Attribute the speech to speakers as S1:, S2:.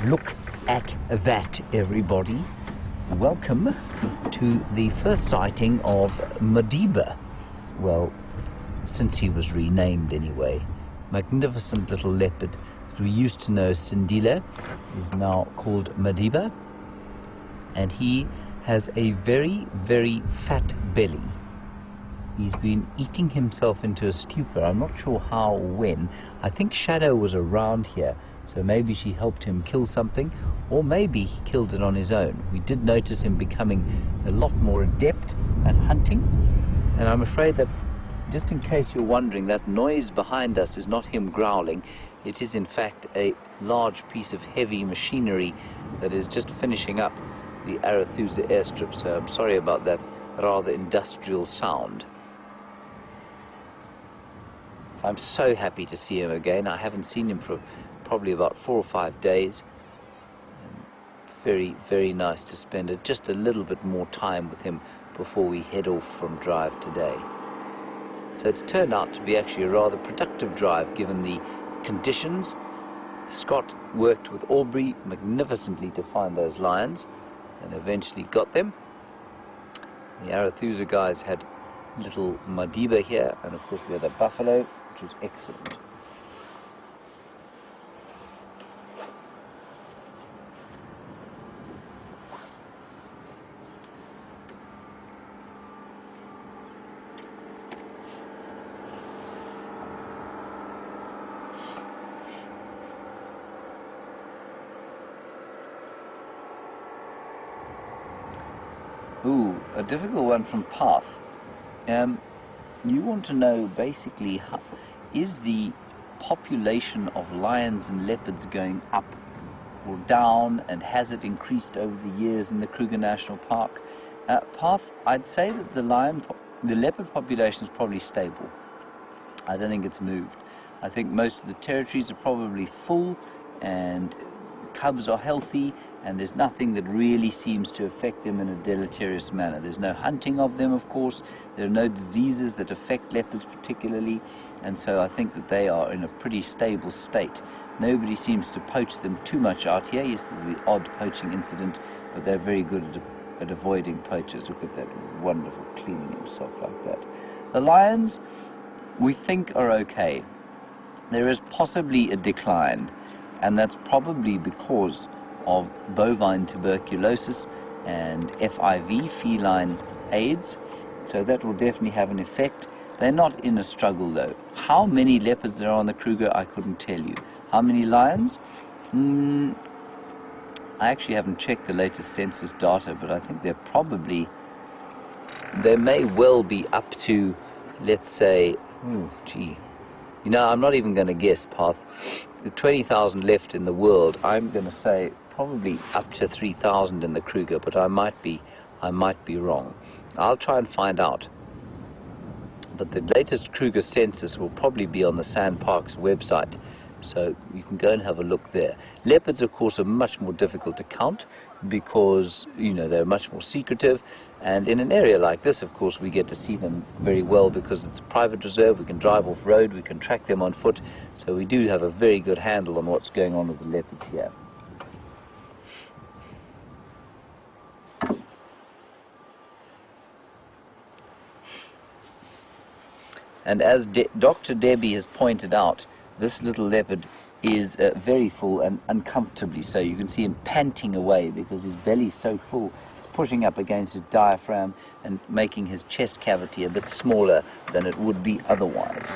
S1: Look at that, everybody. Welcome to the first sighting of Madiba. Well, since he was renamed anyway. Magnificent little leopard that we used to know as Sindile is now called Madiba. And he has a very, very fat belly. He's been eating himself into a stupor. I'm not sure how or when. I think Shadow was around here, so maybe she helped him kill something, or maybe he killed it on his own. We did notice him becoming a lot more adept at hunting, and I'm afraid that, just in case you're wondering, that noise behind us is not him growling. It is in fact a large piece of heavy machinery that is just finishing up the Arathusa airstrip, so I'm sorry about that rather industrial sound. I'm so happy to see him again. I haven't seen him for probably about 4 or 5 days. Very, very nice to spend just a little bit more time with him before we head off from drive today. So it's turned out to be actually a rather productive drive given the conditions. Scott worked with Aubrey magnificently to find those lions and eventually got them. The Arathusa guys had little Madiba here, and of course we had a buffalo, which was excellent. Ooh, a difficult one from Path. You want to know basically, is the population of lions and leopards going up or down, and has it increased over the years in the Kruger National Park? Path, I'd say that the leopard population is probably stable. I don't think it's moved. I think most of the territories are probably full and cubs are healthy, and there's nothing that really seems to affect them in a deleterious manner. There's no hunting of them, of course. There are no diseases that affect leopards particularly, and so I think that they are in a pretty stable state. Nobody seems to poach them too much out here. Yes, there's the odd poaching incident, but they're very good at avoiding poachers. Look at that, wonderful cleaning himself like that. The lions, we think, are okay. There is possibly a decline, and that's probably because of bovine tuberculosis and FIV, feline AIDS, so that will definitely have an effect. They're not in a struggle though. How many leopards there are on the Kruger, I couldn't tell you. How many lions? I actually haven't checked the latest census data, but I think there may well be up to, let's say, you know, I'm not even going to guess, Path. The 20,000 left in the world, I'm going to say probably up to 3,000 in the Kruger, but I might be wrong. I'll try and find out. But the latest Kruger census will probably be on the Sandparks website, so you can go and have a look there. Leopards, of course, are much more difficult to count because, you know, they're much more secretive, and in an area like this, of course, we get to see them very well because it's a private reserve. We can drive off road, we can track them on foot, so we do have a very good handle on what's going on with the leopards here. And as Dr. Debbie has pointed out, this little leopard is very full and uncomfortably so. You can see him panting away because his belly's so full, pushing up against his diaphragm and making his chest cavity a bit smaller than it would be otherwise.